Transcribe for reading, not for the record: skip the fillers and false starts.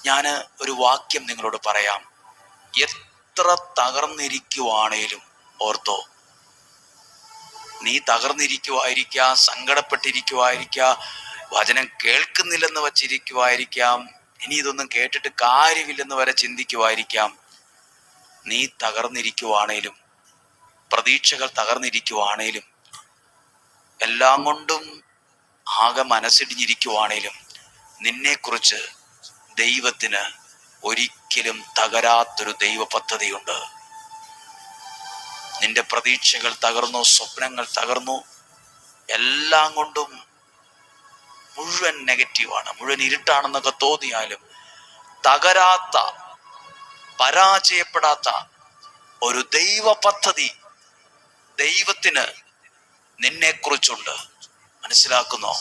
ഞാൻ ഒരു വാക്യം നിങ്ങളോട് പറയാം. എത്ര തകർന്നിരിക്കുവാണേലും ഓർത്തോ, നീ തകർന്നിരിക്കുവായിരിക്കാം, സങ്കടപ്പെട്ടിരിക്കുവായിരിക്കാം, വചനം കേൾക്കുന്നില്ലെന്ന് വച്ചിരിക്കുവായിരിക്കാം, ഇനി ഇതൊന്നും കേട്ടിട്ട് കാര്യമില്ലെന്ന് വരെ ചിന്തിക്കുവായിരിക്കാം. നീ തകർന്നിരിക്കുവാണേലും, പ്രതീക്ഷകൾ തകർന്നിരിക്കുവാണേലും, എല്ലാം കൊണ്ടും ആകെ മനസ്സിടിഞ്ഞിരിക്കുവാണേലും, നിന്നെക്കുറിച്ച് ദൈവത്തിന് ഒരിക്കലും തകരാത്തൊരു ദൈവ പദ്ധതിയുണ്ട്. നിന്റെ പ്രതീക്ഷകൾ തകർന്നു, സ്വപ്നങ്ങൾ തകർന്നു, എല്ലാം കൊണ്ടും മുഴുവൻ നെഗറ്റീവാണ്, മുഴുവൻ ഇരുട്ടാണെന്നൊക്കെ തോന്നിയാലും തകരാത്ത, പരാജയപ്പെടാത്ത ഒരു ദൈവ പദ്ധതി ദൈവത്തിന് നിന്നെക്കുറിച്ചുണ്ട്. മനസ്സിലാക്കുന്നോ?